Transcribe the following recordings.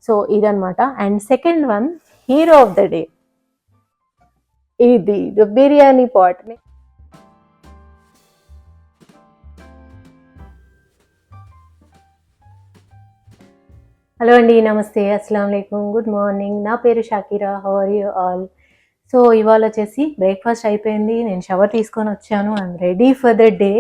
So ఇదనమాట. And second one, hero of the day, ఇది biryani pot. Hello అండి, నమస్తే, అస్సలం వాలేకుమ్, గుడ్ మార్నింగ్. నా పేరు Shakira. How are you all? So ఇవాళ వచ్చేసి బ్రేక్ఫాస్ట్ అయిపోయింది, నేను షవర్ తీసుకొని వచ్చాను, I'm ready for the day.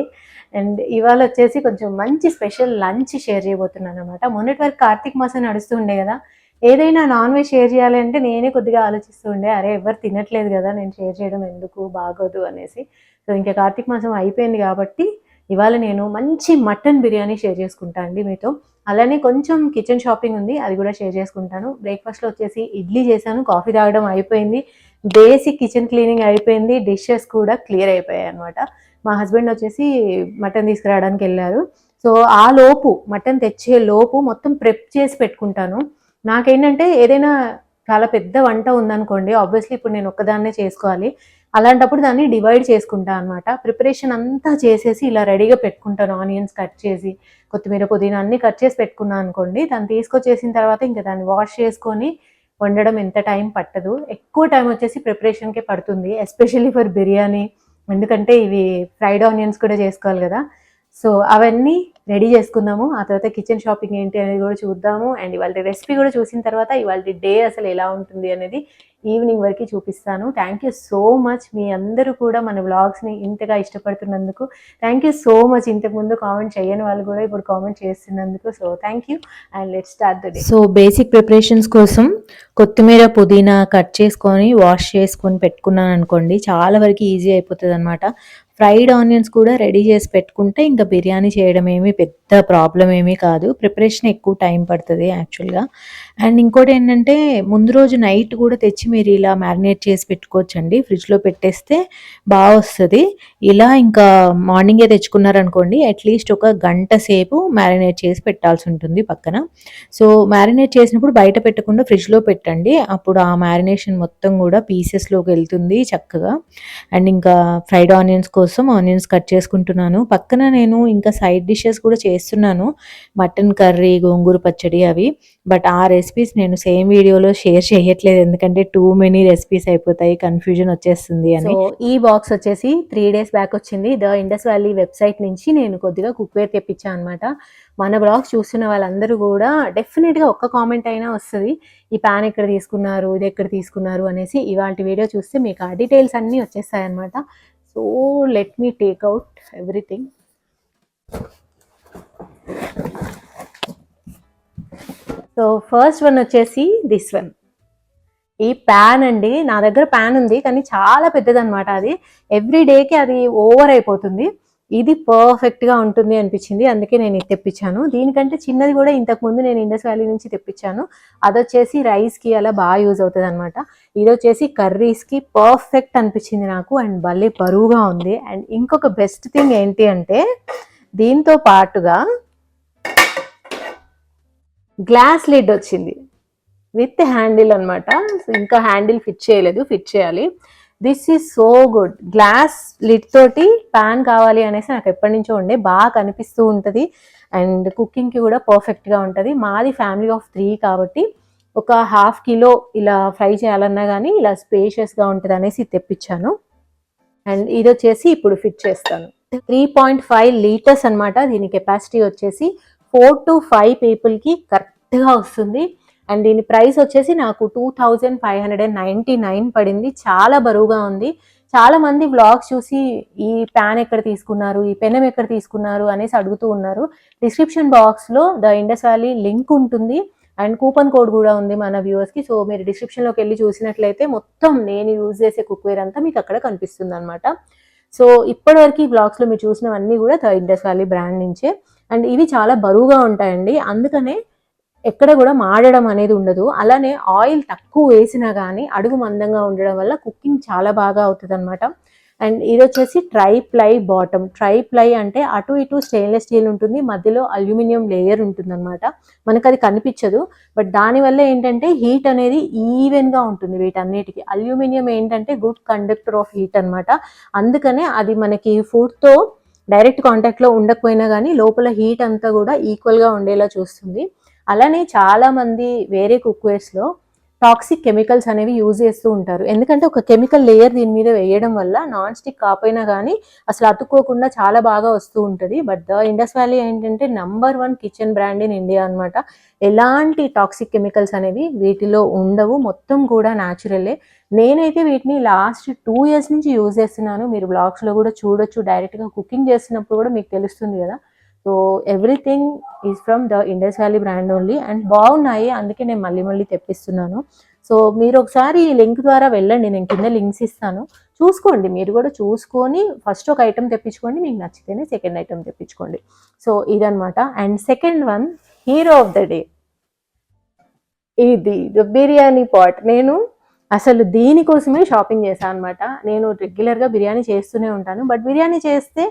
And ఇవాళ వచ్చేసి కొంచెం మంచి స్పెషల్ లంచ్ షేర్ చేయబోతున్నాను అనమాట. మొన్నటి వరకు కార్తీక మాసం నడుస్తూ ఉండే కదా, ఏదైనా నాన్ వెజ్ షేర్ చేయాలి అంటే నేనే కొద్దిగా ఆలోచిస్తూ ఉండే, అరే ఎవరు తినట్లేదు కదా, నేను షేర్ చేయడం ఎందుకు, బాగోదు అనేసి. సో ఇంకా కార్తీక మాసం అయిపోయింది కాబట్టి ఇవాళ నేను మంచి మటన్ బిర్యానీ షేర్ చేసుకుంటా అండి మీతో. అలానే కొంచెం కిచెన్ షాపింగ్ ఉంది, అది కూడా షేర్ చేసుకుంటాను. బ్రేక్ఫాస్ట్లో వచ్చేసి ఇడ్లీ చేశాను, కాఫీ తాగడం అయిపోయింది, బేసిక్ కిచెన్ క్లీనింగ్ అయిపోయింది, డిషెస్ కూడా క్లియర్ అయిపోయాయి అనమాట. మా హస్బెండ్ వచ్చేసి మటన్ తీసుకురావడానికి వెళ్ళారు. సో ఆ లోపు, మటన్ తెచ్చే లోపు మొత్తం ప్రెప్ చేసి పెట్టుకుంటాను. నాకేంటంటే ఏదైనా చాలా పెద్ద వంట ఉందనుకోండి, ఆబ్వియస్లీ ఇప్పుడు నేను ఒక్కదాన్నే చేసుకోవాలి, అలాంటప్పుడు దాన్ని డివైడ్ చేసుకుంటాను అనమాట. ప్రిపరేషన్ అంతా చేసేసి ఇలా రెడీగా పెట్టుకుంటాను, ఆనియన్స్ కట్ చేసి, కొత్తిమీర, పుదీనా అన్నీ కట్ చేసి పెట్టుకున్నాను అనుకోండి. దాన్ని తీసుకొచ్చేసిన తర్వాత ఇంకా దాన్ని వాష్ చేసుకొని వండడం ఎంత టైం పట్టదు. ఎక్కువ టైం వచ్చేసి ప్రిపరేషన్కే పడుతుంది, ఎస్పెషల్లీ ఫర్ బిర్యానీ, ఎందుకంటే ఇవి ఫ్రైడ్ ఆనియన్స్ కూడా చేసుకోవాలి కదా. సో అవన్నీ రెడీ చేసుకుందాము, ఆ తర్వాత కిచెన్ షాపింగ్ ఏంటి అనేది కూడా చూద్దాము. అండ్ ఇవాళ రెసిపీ కూడా చూసిన తర్వాత ఇవాళ డే అసలు ఎలా ఉంటుంది అనేది ఈవినింగ్ వరకు చూపిస్తాను. థ్యాంక్ యూ సో మచ్, మీ అందరూ కూడా మన వ్లాగ్స్ని ఇంతగా ఇష్టపడుతున్నందుకు థ్యాంక్ యూ సో మచ్. ఇంతకుముందు కామెంట్ చేయని వాళ్ళు కూడా ఇప్పుడు కామెంట్ చేస్తున్నందుకు so thank you. And let's start the day. So basic preparations కోసం కొత్తిమీర, పుదీనా కట్ చేసుకొని వాష్ చేసుకొని పెట్టుకున్నాను అనుకోండి, చాలా వరకు ఈజీ అయిపోతుంది అనమాట. ఫ్రైడ్ ఆనియన్స్ కూడా రెడీ చేసి పెట్టుకుంటే ఇంకా బిర్యానీ చేయడం ఏమీ పెద్ద ప్రాబ్లం ఏమీ కాదు. ప్రిపరేషన్ ఎక్కువ టైం పడుతుంది యాక్చువల్గా. అండ్ ఇంకోటి ఏంటంటే, ముందు రోజు నైట్ కూడా తెచ్చి మీరు ఇలా మ్యారినేట్ చేసి పెట్టుకోవచ్చండి, ఫ్రిడ్జ్లో పెట్టేస్తే బాగా వస్తుంది. ఇలా ఇంకా మార్నింగే తెచ్చుకున్నారనుకోండి, అట్లీస్ట్ ఒక గంట సేపు మ్యారినేట్ చేసి పెట్టాల్సి ఉంటుంది పక్కన. సో మ్యారినేట్ చేసినప్పుడు బయట పెట్టకుండా ఫ్రిడ్జ్లో పెట్టండి, అప్పుడు ఆ మ్యారినేషన్ మొత్తం కూడా పీసెస్లోకి వెళ్తుంది చక్కగా. అండ్ ఇంకా ఫ్రైడ్ ఆనియన్స్ కోసం ఆనియన్స్ కట్ చేసుకుంటున్నాను. పక్కన నేను ఇంకా సైడ్ డిషెస్ కూడా చేస్తున్నాను, మటన్ కర్రీ, గోంగూర పచ్చడి అవి. బట్ ఆ రెసిపీస్ నేను సేమ్ వీడియోలో షేర్ చేయట్లేదు, ఎందుకంటే టూ మెనీ రెసిపీస్ అయిపోతాయి, కన్ఫ్యూజన్ వచ్చేస్తుంది అని. సో ఈ బాక్స్ వచ్చేసి 3 days బ్యాక్ వచ్చింది, ద ఇండస్ వ్యాలీ వెబ్సైట్ నుంచి. నేను కొద్దిగా కుక్వేర్ తెప్పించాను అనమాట. మన బ్లాగ్స్ చూస్తున్న వాళ్ళందరూ కూడా డెఫినెట్గా ఒక్క కామెంట్ అయినా వస్తుంది, ఈ ప్యాన్ ఎక్కడ తీసుకున్నారు, ఇది ఎక్కడ తీసుకున్నారు అనేసి. ఇవాళ వీడియో చూస్తే మీకు ఆ డీటెయిల్స్ అన్నీ వచ్చేస్తాయి అనమాట. So let me take out everything. So first one వచ్చేసి దిస్ వన్, ఈ ప్యాన్ అండి. నా దగ్గర ప్యాన్ ఉంది కానీ చాలా పెద్దదన్నమాట, అది ఎవ్రీ డేకి అది ఓవర్ అయిపోతుంది. ఇది పర్ఫెక్ట్గా ఉంటుంది అనిపించింది, అందుకే నేను ఇది తెప్పించాను. దీనికంటే చిన్నది కూడా ఇంతకుముందు నేను ఇండస్ వ్యాలీ నుంచి తెప్పించాను, అది వచ్చేసి రైస్కి అలా బాగా యూజ్ అవుతుంది అనమాట. ఇది వచ్చేసి కర్రీస్కి పర్ఫెక్ట్ అనిపించింది నాకు, అండ్ భలే బరువుగా ఉంది. అండ్ ఇంకొక బెస్ట్ థింగ్ ఏంటి అంటే, దీంతో పాటుగా గ్లాస్ లిడ్ వచ్చింది విత్ హ్యాండిల్ అనమాట. ఇంకా హ్యాండిల్ ఫిట్ చేయలేదు, ఫిట్ చేయాలి. This is so good. Glass lid తోటి ప్యాన్ కావాలి అనేసి నాకు ఎప్పటి నుంచో ఉండే, బాగా కనిపిస్తూ ఉంటుంది అండ్ కుకింగ్కి కూడా పర్ఫెక్ట్గా ఉంటుంది. మాది ఫ్యామిలీ ఆఫ్ 3 కాబట్టి ఒక 1/2 kilo ఇలా ఫ్రై చేయాలన్నా కానీ ఇలా స్పేషియస్గా ఉంటుంది అనేసి తెప్పించాను. అండ్ ఇది వచ్చేసి ఇప్పుడు ఫిట్ చేస్తాను. 3.5 liters అనమాట దీని కెపాసిటీ వచ్చేసి. 4 to 5 peopleకి కరెక్ట్గా వస్తుంది. అండ్ దీని ప్రైస్ వచ్చేసి నాకు 2599 పడింది, చాలా బరువుగా ఉంది. చాలా మంది వ్లాగ్స్ చూసి ఈ ప్యాన్ ఎక్కడ తీసుకున్నారు, ఈ పెనం ఎక్కడ తీసుకున్నారు అనేసి అడుగుతూ ఉన్నారు. డిస్క్రిప్షన్ బాక్స్లో ద ఇండస్ వ్యాలీ లింక్ ఉంటుంది అండ్ కూపన్ కోడ్ కూడా ఉంది మన వ్యూవర్స్కి. సో మీరు డిస్క్రిప్షన్లోకి వెళ్ళి చూసినట్లయితే మొత్తం నేను యూజ్ చేసే కుక్వేర్ అంతా మీకు అక్కడ కనిపిస్తుంది అనమాట. సో ఇప్పటివరకు ఈ బ్లాగ్స్లో మీరు చూసినవన్నీ కూడా ద ఇండస్ వ్యాలీ బ్రాండ్ నుంచే. అండ్ ఇవి చాలా బరువుగా ఉంటాయండి, అందుకనే ఎక్కడ కూడా మాడడం అనేది ఉండదు. అలానే ఆయిల్ తక్కువ వేసినా కానీ అడుగు మందంగా ఉండడం వల్ల కుకింగ్ చాలా బాగా అవుతుంది అనమాట. అండ్ ఇది వచ్చేసి tri ply bottom. Tri ply అంటే అటు ఇటు స్టెయిన్లెస్ స్టీల్ ఉంటుంది, మధ్యలో అల్యూమినియం లేయర్ ఉంటుంది అనమాట. మనకు అది కనిపించదు, బట్ దానివల్ల ఏంటంటే హీట్ అనేది ఈవెన్గా ఉంటుంది వీటన్నిటికీ. అల్యూమినియం ఏంటంటే గుడ్ కండక్టర్ ఆఫ్ హీట్ అనమాట, అందుకనే అది మనకి ఫుడ్తో డైరెక్ట్ కాంటాక్ట్లో ఉండకపోయినా కానీ లోపల హీట్ అంతా కూడా ఈక్వల్గా ఉండేలా చూస్తుంది. అలానే చాలామంది వేరే కుక్వేర్స్లో టాక్సిక్ కెమికల్స్ అనేవి యూజ్ చేస్తూ ఉంటారు. ఎందుకంటే ఒక కెమికల్ లేయర్ దీని మీద వేయడం వల్ల నాన్ స్టిక్ కాపోయినా కానీ అసలు అతుక్కోకుండా చాలా బాగా వస్తూ ఉంటుంది. బట్ ద ఇండస్ వ్యాలీ ఏంటంటే #1 కిచెన్ బ్రాండ్ ఇన్ ఇండియా అనమాట. ఎలాంటి టాక్సిక్ కెమికల్స్ అనేవి వీటిలో ఉండవు, మొత్తం కూడా న్యాచురలే. నేనైతే వీటిని లాస్ట్ 2 years నుంచి యూజ్ చేస్తున్నాను. మీరు బ్లాగ్స్లో కూడా చూడొచ్చు, డైరెక్ట్గా కుకింగ్ చేస్తున్నప్పుడు కూడా మీకు తెలుస్తుంది కదా. So everything is from the Indus valley brand only and బాగున్నాయి, అందుకే నేను మళ్ళీ మళ్ళీ తెప్పిస్తున్నాను. సో మీరు ఒకసారి ఈ లింక్ ద్వారా వెళ్ళండి, నేను కింద లింక్స్ ఇస్తాను, చూసుకోండి. మీరు కూడా చూసుకొని ఫస్ట్ ఒక ఐటెం తెప్పించుకోండి, మీకు నచ్చితేనే సెకండ్ ఐటెం తెప్పించుకోండి. సో ఇదనమాట. And second one, hero of the day, ఇది బిర్యానీ పాట్. నేను అసలు దీనికోసమే షాపింగ్ చేశాను అనమాట. నేను రెగ్యులర్గా బిర్యానీ చేస్తూనే ఉంటాను, బట్ బిర్యానీ చేస్తే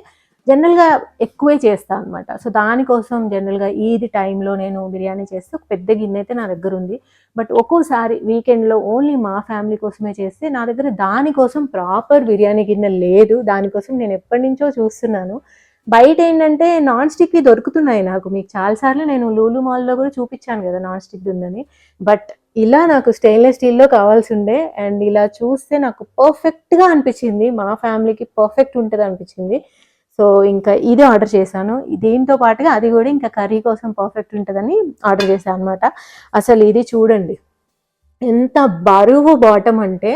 జనరల్గా ఎక్కువే చేస్తాను అనమాట. సో దానికోసం జనరల్గా ఈది టైంలో నేను బిర్యానీ చేస్తే ఒక పెద్ద గిన్నె అయితే నా దగ్గర ఉంది. బట్ ఒక్కోసారి వీకెండ్లో ఓన్లీ మా ఫ్యామిలీ కోసమే చేస్తే నా దగ్గర దానికోసం ప్రాపర్ బిర్యానీ గిన్నె లేదు. దానికోసం నేను ఎప్పటి నుంచో చూస్తున్నాను. బయట ఏంటంటే నాన్ స్టిక్వి దొరుకుతున్నాయి నాకు. మీకు చాలాసార్లు నేను లూలు మాల్లో కూడా చూపించాను కదా నాన్ స్టిక్ ఉందని. బట్ ఇలా నాకు స్టెయిన్లెస్ స్టీల్లో కావాల్సి ఉండే, అండ్ ఇలా చూస్తే నాకు పర్ఫెక్ట్గా అనిపించింది, మా ఫ్యామిలీకి పర్ఫెక్ట్ ఉంటుంది అనిపించింది. సో ఇంకా ఇది ఆర్డర్ చేశాను. దీంతో పాటుగా అది కూడా ఇంకా కర్రీ కోసం పర్ఫెక్ట్ ఉంటుందని ఆర్డర్ చేశాను అనమాట. అసలు ఇది చూడండి ఎంత బరువు బాటమ్ అంటే,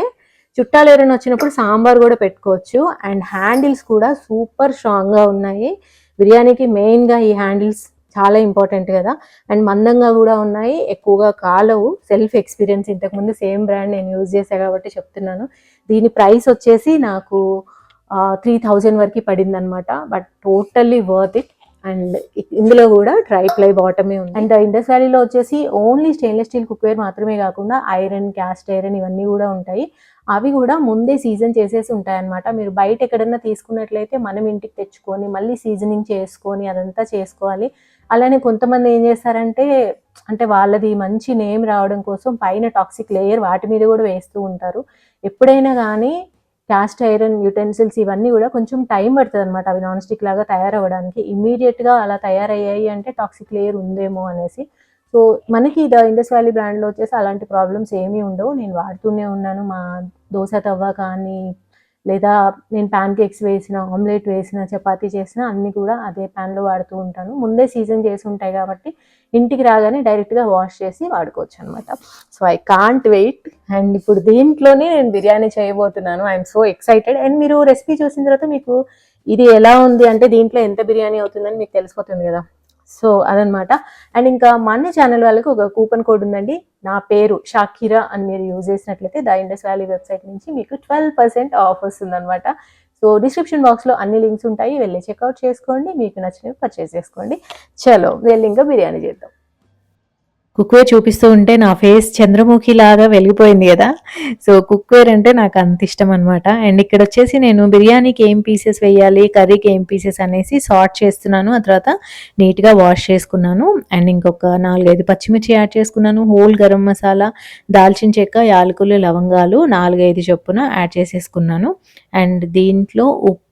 చుట్టాలు ఎవరైనా వచ్చినప్పుడు సాంబార్ కూడా పెట్టుకోవచ్చు. అండ్ హ్యాండిల్స్ కూడా సూపర్ స్ట్రాంగ్గా ఉన్నాయి. బిర్యానీకి మెయిన్గా ఈ హ్యాండిల్స్ చాలా ఇంపార్టెంట్ కదా. అండ్ మందంగా కూడా ఉన్నాయి, ఎక్కువగా కాలవు. సెల్ఫ్ ఎక్స్పీరియన్స్, ఇంతకుముందు సేమ్ బ్రాండ్ నేను యూజ్ చేశాను కాబట్టి చెప్తున్నాను. దీని ప్రైస్ వచ్చేసి నాకు 3000 వరకు పడింది అనమాట. But totally worth it. And ఇందులో కూడా ట్రైప్లై బాటమే ఉంది. అండ్ ఇండస్ వ్యాలీలో వచ్చేసి ఓన్లీ స్టెయిన్లెస్ స్టీల్ కుక్వేర్ మాత్రమే కాకుండా ఐరన్, క్యాస్ట్ ఐరన్ ఇవన్నీ కూడా ఉంటాయి. అవి కూడా ముందే సీజన్ చేసేసి ఉంటాయి అనమాట. మీరు బయట ఎక్కడన్నా తీసుకున్నట్లయితే మనం ఇంటికి తెచ్చుకొని మళ్ళీ సీజనింగ్ చేసుకొని అదంతా చేసుకోవాలి. అలానే కొంతమంది ఏం చేస్తారంటే, అంటే వాళ్ళది మంచి నేమ్ రావడం కోసం పైన టాక్సిక్ లేయర్ వాటి మీద కూడా వేస్తూ ఉంటారు. ఎప్పుడైనా కానీ క్యాస్ట్ ఐరన్ యుటెన్సిల్స్ ఇవన్నీ కూడా కొంచెం టైం పడుతుంది అనమాట, అవి నాన్ స్టిక్ లాగా తయారవ్వడానికి. ఇమీడియట్గా అలా తయారయ్యాయి అంటే టాక్సిక్ లేయర్ ఉందేమో అనేసి. సో మనకి ద ఇండస్ వ్యాలీ బ్రాండ్లో వచ్చేసి అలాంటి ప్రాబ్లమ్స్ ఏమీ ఉండవు. నేను వాడుతూనే ఉన్నాను. మా దోశ తవ్వ కానీ, లేదా నేను ప్యాన్ కేక్స్ వేసిన, ఆమ్లెట్ వేసిన, చపాతీ చేసిన అన్నీ కూడా అదే ప్యాన్లో వాడుతూ ఉంటాను. ముందే సీజన్ చేసి ఉంటాయి కాబట్టి ఇంటికి రాగానే డైరెక్ట్గా వాష్ చేసి వాడుకోవచ్చు అనమాట. So I can't wait. And ఇప్పుడు దీంట్లోనే నేను బిర్యానీ చేయబోతున్నాను. I'm so excited. అండ్ మీరు రెసిపీ చూసిన తర్వాత మీకు ఇది ఎలా ఉంది అంటే దీంట్లో ఎంత బిర్యానీ అవుతుందని మీకు తెలిసిపోతుంది కదా. సో అదనమాట. అండ్ ఇంకా మన ఛానల్ వాళ్ళకి ఒక కూపన్ కోడ్ ఉందండి, నా పేరు షాకిరా అని మీరు యూజ్ చేసినట్లయితే ద ఇండస్ వ్యాలీ వెబ్సైట్ నుంచి మీకు 12% ఆఫ్ వస్తుందన్నమాట. సో డిస్క్రిప్షన్ బాక్స్లో అన్ని లింక్స్ ఉంటాయి, వెళ్ళి చెక్అవుట్ చేసుకోండి, మీకు నచ్చినవి పర్చేస్ చేసుకోండి. చలో వెళ్ళి ఇంకా బిర్యానీ చేద్దాం. కుక్వేర్ చూపిస్తూ ఉంటే నా ఫేస్ చంద్రముఖి లాగా వెలిగిపోయింది కదా. సో కుక్వేర్ అంటే నాకు అంత ఇష్టం అనమాట. అండ్ ఇక్కడ వచ్చేసి నేను బిర్యానీకి ఏం పీసెస్ వేయాలి, కర్రీకి ఏం పీసెస్ అనేసి సార్ట్ చేస్తున్నాను. ఆ తర్వాత నీట్గా వాష్ చేసుకున్నాను. అండ్ ఇంకొక 4-5 పచ్చిమిర్చి యాడ్ చేసుకున్నాను. హోల్ గరం మసాలా, దాల్చిన చెక్క, యాలకులు, లవంగాలు 4-5 చొప్పున యాడ్ చేసేసుకున్నాను. అండ్ దీంట్లో ఉప్పు,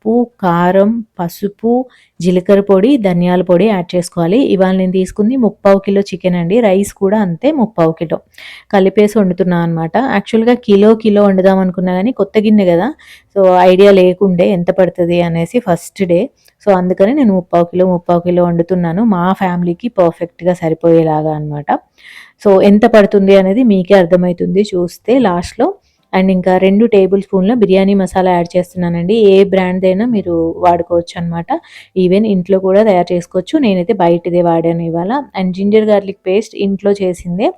కారం, పసుపు, జీలకర్ర పొడి, ధనియాల పొడి యాడ్ చేసుకోవాలి. ఇవాళ నేను తీసుకుంది 3/4 కిలో చికెన్ అండి. రైస్ కూడా అంతే 3/4 కిలో కలిపేసి వండుతున్నాను అనమాట. యాక్చువల్గా కిలో వండుదాం అనుకున్నా కానీ కొత్త గిన్నె కదా, సో ఐడియా లేకుండే ఎంత పడుతుంది అనేసి ఫస్ట్ డే. సో అందుకని నేను 3/4 కిలో వండుతున్నాను, మా ఫ్యామిలీకి పర్ఫెక్ట్గా సరిపోయేలాగా అనమాట. సో ఎంత పడుతుంది అనేది మీకే అర్థమవుతుంది చూస్తే లాస్ట్లో. అండ్ ఇంకా 2 టేబుల్ స్పూన్ల బిర్యానీ మసాలా యాడ్ చేస్తున్నానండి. ఏ బ్రాండ్దైనా మీరు వాడుకోవచ్చు అనమాట. ఈవెన్ ఇంట్లో కూడా తయారు చేసుకోవచ్చు. నేనైతే బయటదే వాడాను ఇవాళ. అండ్ జింజర్ గార్లిక్ పేస్ట్ ఇంట్లో చేసిందే,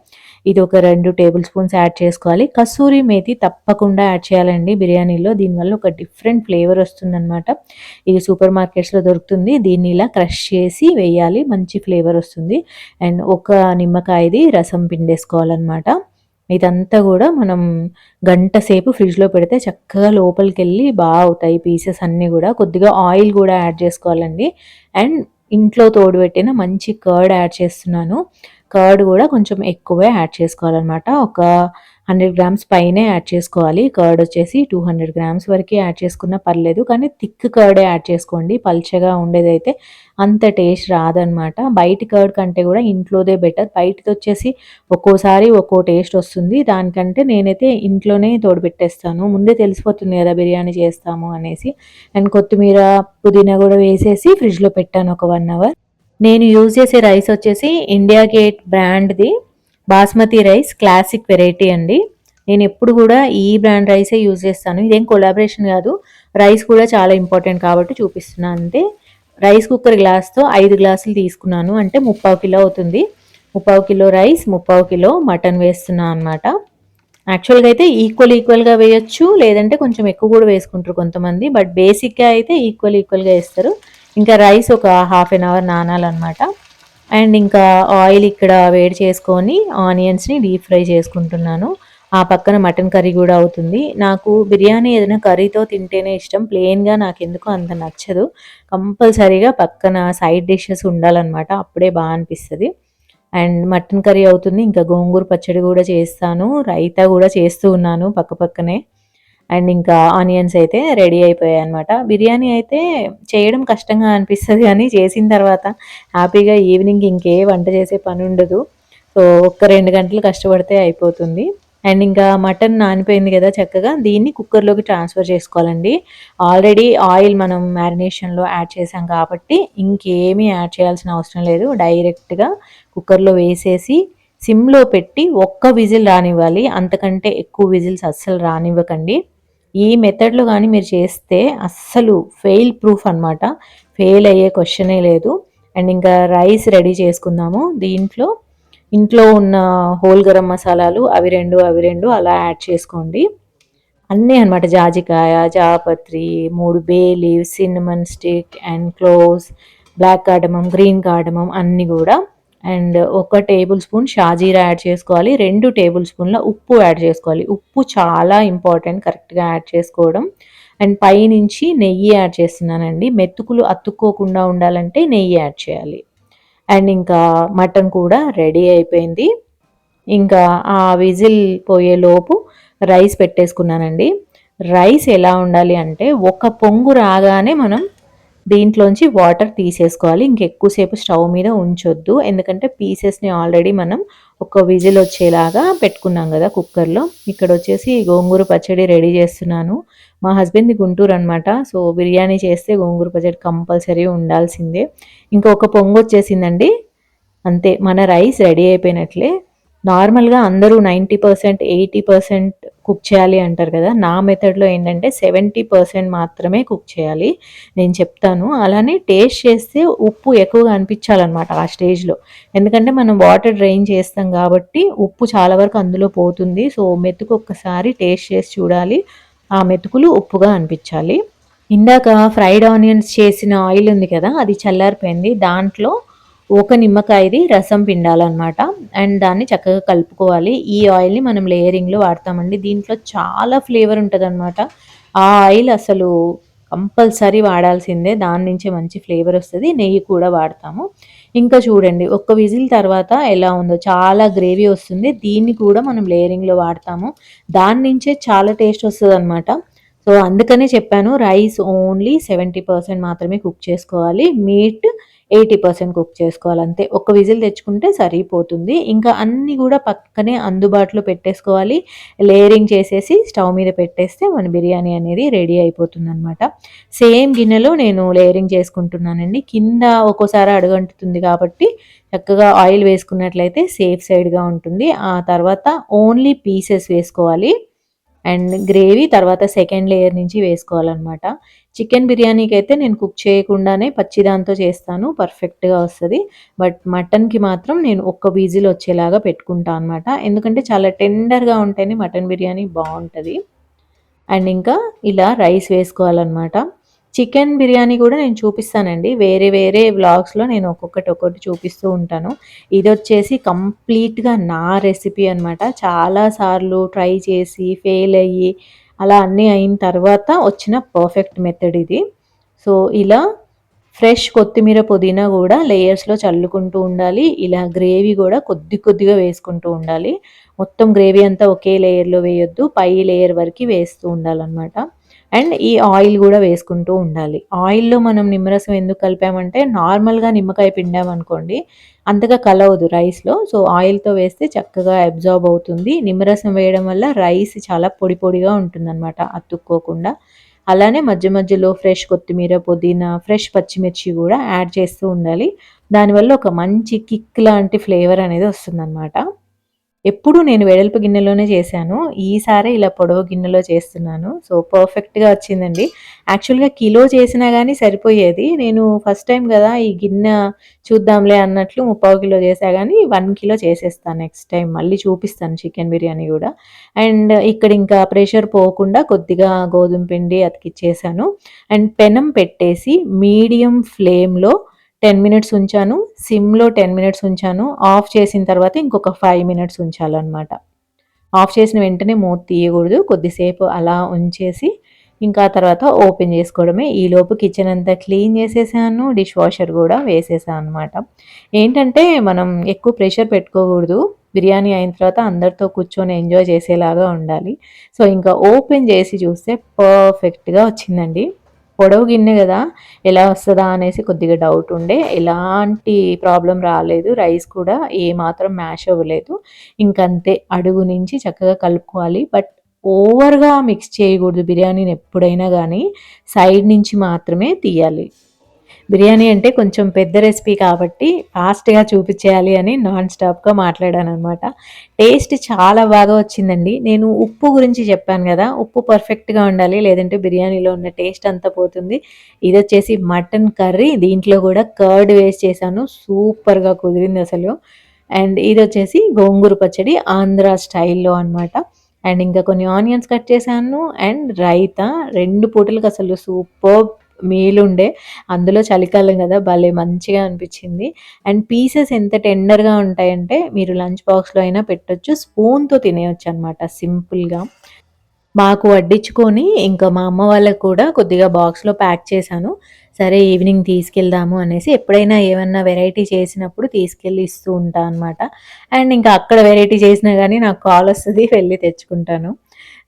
ఇది ఒక 2 టేబుల్ స్పూన్స్ యాడ్ చేసుకోవాలి. కసూరి మేతి తప్పకుండా యాడ్ చేయాలండి బిర్యానీలో, దీనివల్ల ఒక డిఫరెంట్ ఫ్లేవర్ వస్తుందన్నమాట. ఇది సూపర్ మార్కెట్స్లో దొరుకుతుంది. దీన్ని ఇలా క్రష్ చేసి వేయాలి, మంచి ఫ్లేవర్ వస్తుంది. అండ్ ఒక నిమ్మకాయది రసం పిండేసుకోవాలన్నమాట. ఇదంతా కూడా మనం గంట సేపు ఫ్రిడ్జ్లో పెడితే చక్కగా లోపలికి వెళ్ళి బాగా అవుతాయి పీసెస్ అన్నీ కూడా. కొద్దిగా ఆయిల్ కూడా యాడ్ చేసుకోవాలండి. అండ్ ఇంట్లో తోడుపెట్టిన మంచి కర్డ్ యాడ్ చేస్తున్నాను. కర్డ్ కూడా కొంచెం ఎక్కువే యాడ్ చేసుకోవాలన్నమాట. ఒక 100 గ్రామ్స్ పైనే యాడ్ చేసుకోవాలి. కర్డ్ వచ్చేసి 200 గ్రామ్స్ వరకే యాడ్ చేసుకున్నా పర్లేదు. కానీ థిక్ కర్డే యాడ్ చేసుకోండి. పల్చగా ఉండేదైతే అంత టేస్ట్ రాదనమాట. బయట కర్డ్ కంటే కూడా ఇంట్లోదే బెటర్. బయటదొచ్చేసి ఒక్కోసారి ఒక్కో టేస్ట్ వస్తుంది. దానికంటే నేనైతే ఇంట్లోనే తోడుపెట్టేస్తాను. ముందే తెలిసిపోతుంది కదా బిర్యానీ చేస్తాము అనేసి. అండ్ కొత్తిమీర, పుదీనా కూడా వేసేసి ఫ్రిడ్జ్‌లో పెట్టాను ఒక 1 అవర్. నేను యూజ్ చేసే రైస్ వచ్చేసి ఇండియా గేట్ బ్రాండ్‌ది బాస్మతి రైస్ క్లాసిక్ వెరైటీ అండి. నేను ఎప్పుడు కూడా ఈ బ్రాండ్ రైసే యూజ్ చేస్తాను. ఇదేం కొలాబరేషన్ కాదు. రైస్ కూడా చాలా ఇంపార్టెంట్ కాబట్టి చూపిస్తున్నాను అంతే. రైస్ కుక్కర్ గ్లాస్‌తో 5 గ్లాసులు తీసుకున్నాను. అంటే 3/4 కిలో అవుతుంది. 3/4 కిలో రైస్, 3/4 కిలో మటన్ వేస్తున్నా అనమాట. యాక్చువల్‌గా అయితే ఈక్వల్‌గా వేయొచ్చు. లేదంటే కొంచెం ఎక్కువ కూడా వేసుకుంటారు కొంతమంది. బట్ బేసిక్‌గా అయితే ఈక్వల్‌గా ఏస్తారు. ఇంకా రైస్ ఒక హాఫ్ ఎన్ అవర్ నానాలన్నమాట. అండ్ ఇంకా ఆయిల్ ఇక్కడ వేడి చేసుకొని ఆనియన్స్‌ని డీప్ ఫ్రై చేసుకుంటున్నాను. ఆ పక్కన మటన్ కర్రీ కూడా అవుతుంది. నాకు బిర్యానీ ఏదైనా కర్రీతో తింటేనే ఇష్టం. ప్లెయిన్‌గా నాకెందుకో అంత నచ్చదు. కంపల్సరీగా పక్కన సైడ్ డిషెస్ ఉండాలన్నమాట. అప్పుడే బా అనిపిస్తది. అండ్ మటన్ కర్రీ అవుతుంది. ఇంకా గోంగూర పచ్చడి కూడా చేస్తాను. రైతా కూడా చేస్తూ ఉన్నాను పక్కపక్కనే. అండ్ ఇంకా ఆనియన్స్ అయితే రెడీ అయిపోయాయన్నమాట. బిర్యానీ అయితే చేయడం కష్టంగా అనిపిస్తది గానీ, చేసిన తర్వాత హ్యాపీగా ఈవినింగ్ ఇంకే వంట చేసే పనుండదు. సో, ఒక్క 2 గంటలు కష్టపడితే అయిపోతుంది. అండ్ ఇంకా మటన్ నానిపోయింది కదా చక్కగా, దీన్ని కుక్కర్‌లోకి ట్రాన్స్‌ఫర్ చేసుకోవాలండి. ఆల్రెడీ ఆయిల్ మనం మ్యారినేషన్‌లో యాడ్ చేసాం కాబట్టి, ఇంకేమీ యాడ్ చేయాల్సిన అవసరం లేదు. డైరెక్ట్‌గా కుక్కర్‌లో వేసేసి సిమ్‌లో పెట్టి ఒక్క విజిల్ రానివ్వాలి. అంతకంటే ఎక్కువ విజిల్స్ అస్సలు రానివ్వకండి. ఈ మెథడ్‌లో గాని మీరు చేస్తే అస్సలు ఫెయిల్ ప్రూఫ్ అనమాట. ఫెయిల్ అయ్యే క్వెషనే లేదు. అండ్ ఇంకా రైస్ రెడీ చేసుకుందాము. దీంట్లో ఇంట్లో ఉన్న హోల్ గరం మసాలాలు అవి 2 అలా యాడ్ చేసుకోండి. అన్నీ అనమాట. జాజికాయ, జాపత్రి, 3 bay leaves, cinnamon stick and cloves, black cardamom, green cardamom అన్నీ గూడా. అండ్ ఒక టేబుల్ స్పూన్ షాజీరా యాడ్ చేసుకోవాలి. 2 టేబుల్ స్పూన్ల ఉప్పు యాడ్ చేసుకోవాలి. ఉప్పు చాలా ఇంపార్టెంట్ కరెక్ట్‌గా యాడ్ చేసుకోవడం. అండ్ పైనుంచి నెయ్యి యాడ్ చేస్తున్నానండి. మెతుకులు అతుక్కోకుండా ఉండాలంటే నెయ్యి యాడ్ చేయాలి. అండ్ ఇంకా మటన్ కూడా రెడీ అయిపోయింది. ఇంకా ఆ విజిల్ పోయేలోపు రైస్ పెట్టేసుకున్నానండి. రైస్ ఎలా ఉండాలి అంటే, ఒక పొంగు రాగానే మనం దీంట్లోంచి వాటర్ తీసేసుకోవాలి. ఇంకెక్కువ సేపు స్టవ్ మీద ఉంచొద్దు. ఎందుకంటే పీసెస్‌ని ఆల్రెడీ మనం ఒక విజిల్ వచ్చేలాగా పెట్టుకున్నాం గదా కుక్కర్‌లో. ఇక్కడొచ్చేసి గోంగూర పచ్చడి రెడీ చేస్తున్నాను. మా హస్బెండ్‌ది గుంటూరు అనమాట. సో, బిర్యానీ చేస్తే గోంగూర పచ్చడి కంపల్సరీ ఉండాల్సిందే. ఇంకా ఒక పొంగొచ్చేసిందండి. అంతే మన రైస్ రెడీ అయిపోయినట్లే. నార్మల్‌గా అందరూ 90%, 80% కుక్ చేయాలి అంటారు కదా! నా మెథడ్‌లో ఏంటంటే 70% మాత్రమే కుక్ చేయాలి. నేను చెప్తాను. అలానే టేస్ట్ చేస్తే ఉప్పు ఎక్కువగా అనిపించాలనమాట ఆ స్టేజ్‌లో. ఎందుకంటే మనం వాటర్ డ్రైన్ చేస్తాం కాబట్టి ఉప్పు చాలా వరకు అందులో పోతుంది. సో, మెతుకు ఒక్కసారి టేస్ట్ చేసి చూడాలి. ఆ మెతుకులు ఉప్పుగా అనిపించాలి. ఇందాక ఫ్రైడ్ ఆనియన్స్ చేసిన ఆయిల్ ఉంది కదా! అది చల్లారిపోయింది. దాంట్లో ఒక నిమ్మకాయది రసం పిండాలనమాట. అండ్ దాన్ని చక్కగా కలుపుకోవాలి. ఈ ఆయిల్‌ని మనం లేయరింగ్‌లో వాడతామండి. దీంట్లో చాలా ఫ్లేవర్ ఉంటదనమాట. ఆ ఆయిల్ అసలు కంపల్సరీ వాడాల్సిందే. దాని నుంచే మంచి ఫ్లేవర్ వస్తది. నెయ్యి కూడా వాడతాము. ఇంకా చూడండి ఒక్క విజిల్ తర్వాత ఎలా ఉందో చాలా గ్రేవీ వస్తుంది. దీన్ని కూడా మనం లేయరింగ్‌లో వాడతాము. దాని నుంచే చాలా టేస్ట్ వస్తదనమాట. సో, అందుకనే చెప్పాను రైస్ ఓన్లీ 70% మాత్రమే కుక్ చేసుకోవాలి. మీట్ 80% కుక్ చేసుకోవాలి అంతే. ఒక్క విజిల్ తెచ్చుకుంటే సరిపోతుంది. ఇంకా అన్నీ గూడా పక్కనే అందుబాటులో పెట్టేసుకోవాలి. లేయరింగ్ చేసేసి స్టవ్ మీద పెట్టేస్తే మన బిర్యానీ అనేది రెడీ అయిపోతుందనమాట. సేమ్ గిన్నెలో నేను లేయరింగ్ చేసుకుంటున్నానండి. కింద ఒక్కోసారి అడుగంటుతుంది కాబట్టి చక్కగా ఆయిల్ వేసుకున్నట్లయితే సేఫ్ సైడ్‌గా ఉంటుంది. ఆ తర్వాత ఓన్లీ పీసెస్ వేసుకోవాలి. అండ్ గ్రేవీ తర్వాత సెకండ్ లేయర్ నుంచి వేసుకోవాలనమాట. చికెన్ బిర్యానీకైతే నేను కుక్ చేయకుండానే పచ్చి దాంతో చేస్తాను. పర్ఫెక్ట్‌గా వస్తది. బట్ మటన్‌కి మాత్రం నేను ఒక్క విజిల్ వచ్చేలాగా పెట్టుకుంటా అనమాట. ఎందుకంటే చాలా టెండర్‌గా ఉంటేనే మటన్ బిర్యానీ బావుంటది. అండ్ ఇంకా ఇలా రైస్ వేసుకోవాలనమాట. చికెన్ బిర్యానీ కూడా నేను చూపిస్తానండి. వేరే వ్లాగ్స్‌లో నేను ఒక్కొక్కటి చూపిస్తూ ఉంటాను. ఇదొచ్చేసి కంప్లీట్‌గా నా రెసిపీ అనమాట. చాలా సార్లు ట్రై చేసి ఫెయిల్ అయ్యి, అలా అన్నీ అయిన తర్వాత వచ్చిన పర్ఫెక్ట్ మెథడ్ ఇది. సో, ఇలా ఫ్రెష్ కొత్తిమీర, పుదీనా కూడా లేయర్స్‌లో చల్లుకుంటూ ఉండాలి. ఇలా గ్రేవీ కూడా కొద్ది కొద్దిగా వేసుకుంటూ ఉండాలి. మొత్తం గ్రేవీ అంతా ఒకే లేయర్‌లో వేయొద్దు. పై లేయర్ వరకి వేస్తూ ఉండాలనమాట. అండ్ ఈ ఆయిల్ కూడా వేసుకుంటూ ఉండాలి. ఆయిల్‌లో మనం నిమ్మరసం ఎందుకు కలిపామంటే నార్మల్‌గా నిమ్మకాయ పిండామనుకోండి అంతగా కలవదు రైస్‌లో. సో, ఆయిల్‌తో వేస్తే చక్కగా అబ్జార్బ్ అవుతుంది. నిమ్మరసం వేయడం వల్ల రైస్ చాలా పొడి పొడిగా ఉంటుందనమాట అతుక్కోకుండా. అలానే మధ్య మధ్యలో ఫ్రెష్ కొత్తిమీర, పుదీనా, ఫ్రెష్ పచ్చిమిర్చి కూడా యాడ్ చేస్తూ ఉండాలి. దానివల్ల ఒక మంచి కిక్ లాంటి ఫ్లేవర్ అనేది వస్తుందనమాట. ఎప్పుడూ నేను వెడల్పు గిన్నెలోనే చేశాను. ఈసారే ఇలా పొడవు గిన్నెలో చేస్తున్నాను. సో, పర్ఫెక్ట్‌గా వచ్చిందండి. యాక్చువల్‌గా కిలో చేసినా గానీ సరిపోయేది. నేను ఫస్ట్ టైమ్ గదా! ఈ గిన్నె చూద్దాంలే అన్నట్లు ముప్పావు కిలో చేశా గానీ 1 కిలో చేసేస్తాను నెక్స్ట్ టైమ్. మళ్ళీ చూపిస్తాను చికెన్ బిర్యానీ గూడా. అండ్ ఇక్కడ ఇంకా ప్రెషర్ పోకుండా కొద్దిగా గోధుమ పిండి అతికిచ్చేసాను. అండ్ పెనం పెట్టేసి మీడియం ఫ్లేమ్‌లో 10 మినిట్స్ ఉంచాను. సిమ్‌లో 10 మినిట్స్ ఉంచాను. ఆఫ్ చేసిన తర్వాత ఇంకొక 5 మినిట్స్ ఉంచాలనమాట. ఆఫ్ చేసిన వెంటనే మూత తీయకూడదు. కొద్దిసేపు అలా ఉంచేసి ఇంకా తర్వాత ఓపెన్ చేసుకోవడమే. ఈలోపు కిచెన్ అంతా క్లీన్ చేసేసాను. డిష్ వాషర్ కూడా వేసేసా అనమాట. ఏంటంటే మనం ఎక్కువ ప్రెషర్ పెట్టుకోకూడదు. బిర్యానీ అయిన తర్వాత అందరితో కూర్చొని ఎంజాయ్ చేసేలాగా ఉండాలి. సో, ఇంకా ఓపెన్ చేసి చూస్తే పర్ఫెక్ట్‌గా వచ్చిందండి. పొడవు గిన్నె గదా! ఎలా వస్తదా అనేసి కొద్దిగా డౌట్ ఉండే. ఎలాంటి ప్రాబ్లమ్ రాలేదు. రైస్ కూడా ఏమాత్రం మ్యాష్ అవ్వలేదు. ఇంకంతే అడుగు నుంచి చక్కగా కలుపుకోవాలి. బట్ ఓవర్‌గా మిక్స్ చేయకూడదు బిర్యానీని ఎప్పుడైనా గానీ. సైడ్ నుంచి మాత్రమే తీయాలి. బిర్యానీ అంటే కొంచెం పెద్ద రెసిపీ కాబట్టి ఫాస్ట్‌గా చూపిచ్చేయాలి అని నాన్ స్టాప్‌గా మాట్లాడాననమాట. టేస్ట్ చాలా బాగా వచ్చిందండి. నేను ఉప్పు గురించి చెప్పాను గదా! ఉప్పు పర్ఫెక్ట్‌గా ఉండాలి. లేదంటే బిర్యానీలో ఉన్న టేస్ట్ అంతా పోతుంది. ఇదొచ్చేసి మటన్ కర్రీ. దీంట్లో గూడా కర్డ్ వేసి చేశాను. సూపర్‌గా కుదిరిందసలు. అండ్ ఇదొచ్చేసి గోంగూర పచ్చడి ఆంధ్ర స్టైల్‌లో అనమాట. అండ్ ఇంకా కొన్ని ఆనియన్స్ కట్ చేశాను. అండ్ రైతా 2 పూటలకసలు సూపర్బ్ మీల్ ఉండే. అందులో చలికాలం గదా! భలే మంచిగా అనిపిచ్చింది. అండ్ పీసెస్ ఎంత టెండర్‌గా ఉంటాయంటే మీరు లంచ్ బాక్స్‌లో అయినా పెట్టొచ్చు. స్పూన్‌తో తినేయొచ్చనమాట సింపుల్‌గా. మాకు వడ్డించుకొని ఇంకా మా అమ్మ వాళ్ళకి కూడా కొద్దిగా బాక్స్‌లో ప్యాక్ చేశాను. సరే ఈవినింగ్ తీసుకెళ్దాము అనేసి ఎప్పుడైనా ఏమన్నా వెరైటీ చేసినప్పుడు తీసుకెళ్ళి ఇస్తూ ఉంటా అనమాట. అండ్ ఇంకా అక్కడ వెరైటీ చేసినా గానీ నాకు కాలొస్తది వెళ్లి తెచ్చుకుంటాను.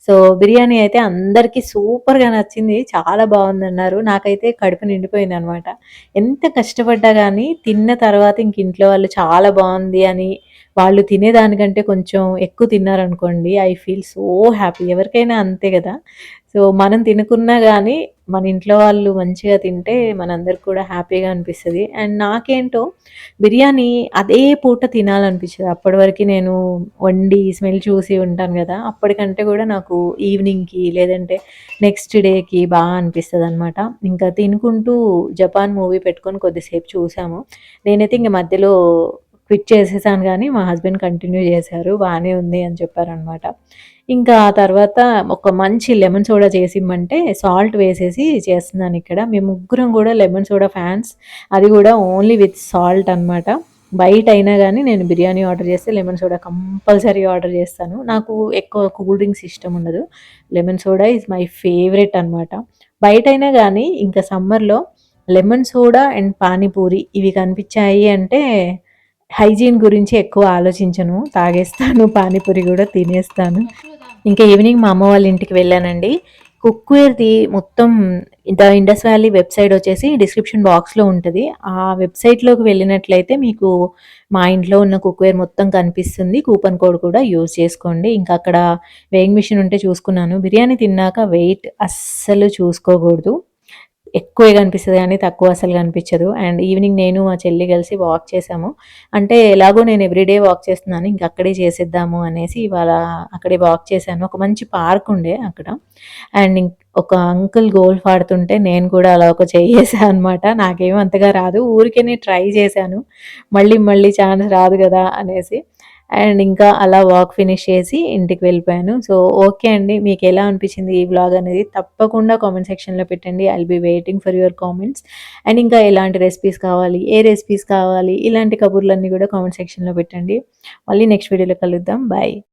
సో, బిర్యానీ అయితే అందరికీ సూపర్‌గా నచ్చింది. చాలా బావుందన్నారు. నాకైతే కడుపు నిండిపోయిందనమాట. ఎంత కష్టపడ్డా గానీ తిన్న తర్వాత ఇంక ఇంట్లో వాళ్ళు చాలా బావుంది అని వాళ్ళు తినేదానికంటే కొంచెం ఎక్కువ తిన్నారనుకోండి, ఐ ఫీల్ సో హ్యాపీ. ఎవరికైనా అంతే గదా! సో, మనం తినకున్నా గానీ, మన ఇంట్లో వాళ్ళు మంచిగా తింటే మనందరికి కూడా హ్యాపీగా అనిపిస్తది. అండ్ నాకేంటో బిర్యానీ అదే పూట తినాలనిపిచ్చదు. అప్పటి వరకి నేను వండి స్మెల్ చూసి ఉంటాను గదా! అప్పటికంటే గూడా నాకు ఈవినింగ్‌కి లేదంటే నెక్స్ట్ డేకి అనిపిస్తదనమాట. ఇంకా తినుకుంటూ జపాన్ మూవీ పెట్టుకొని కొద్దిసేపు చూసాము. నేనైతే ఇంక మధ్యలో క్విట్ చేసేసాను గానీ, మా హస్బెండ్ కంటిన్యూ చేశారు. బానే ఉంది అని చెప్పారనమాట. ఇంకా ఆ తర్వాత ఒక మంచి లెమన్ సోడా చేసిమ్మంటే సాల్ట్ వేసేసి చేస్తున్నానిక్కడ. మేము ముగ్గురం గూడా లెమన్ సోడా ఫ్యాన్స్. అది గూడా ఓన్లీ విత్ సాల్ట్ అనమాట. బయటయినా గానీ నేను బిర్యానీ ఆర్డర్ చేస్తే లెమన్ సోడా కంపల్సరీ ఆర్డర్ చేస్తాను. నాకు ఎక్కువ కూల్ డ్రింక్స్ ఇష్టముండదు. Lemon soda is my favourite అనమాట. బయటయినా గానీ ఇంకా సమ్మర్‌లో లెమన్ సోడా అండ్ పానీపూరి ఇవి కనిపిచ్చాయి అంటే హైజీన్ గురించి ఎక్కువ ఆలోచించను. తాగేస్తాను. పానీపూరి గూడా తినేస్తాను. ఇంకా ఈవినింగ్ మా అమ్మ వాళ్ళ ఇంటికి వెళ్ళానండి. కుక్వేర్‌ది మొత్తం ఇండస్ వ్యాలీ వెబ్‌సైట్ వచ్చేసి డిస్క్రిప్షన్ బాక్స్‌లో ఉంటది. ఆ వెబ్‌సైట్‌లోకి వెళ్ళినట్లయితే మీకు మా ఇంట్లో ఉన్న కుక్వేర్ మొత్తం కనిపిస్తుంది. కూపన్ కోడ్ కూడా యూజ్ చేసుకోండి. ఇంకా అక్కడ వేయింగ్ మిషన్ ఉంటే చూసుకున్నాను. బిర్యానీ తిన్నాక వెయిట్ అస్సలు చూసుకోకూడదు. ఎక్కువే కనిపిస్తది గానీ, తక్కువ అసలు కనిపిచ్చదు. అండ్ ఈవినింగ్ నేను, మా చెల్లి కలిసి వాక్ చేశాము. అంటే ఎలాగో నేను ఎవ్రీడే వాక్ చేస్తున్నాను. ఇంక అక్కడే చేసేద్దాము అనేసి ఇవాళ అక్కడే వాక్ చేశాను. ఒక మంచి పార్క్ ఉండే అక్కడ. అండ్ ఒక అంకుల్ గోల్ఫ్ ఆడుతుంటే నేను కూడా అలా ఒక చెయ్యేసా అనమాట. నాకేమి అంతగా రాదు. ఊరికేనే ట్రై చేశాను. మళ్ళీ మళ్ళీ ఛాన్స్ రాదు గదా! అనేసి. అండ్ ఇంకా అలా వాక్ ఫినిష్ చేసి ఇంటికి వెళ్ళిపోయాను. సో, ఓకే అండి. మీకెలా అనిపించింది ఈ వ్లాగ్ అనేది తప్పకుండా కామెంట్ సెక్షన్‌లో పెట్టండి. I will be waiting for your comments. And ఇంకా ఎలాంటి రెసిపీస్ కావాలి, ఏ రెసిపీస్ కావాలి, ఇలాంటి కబుర్లన్నీ కూడా కామెంట్ సెక్షన్‌లో పెట్టండి. మళ్ళీ నెక్స్ట్ వీడియోలో కలుద్దాం. బాయ్.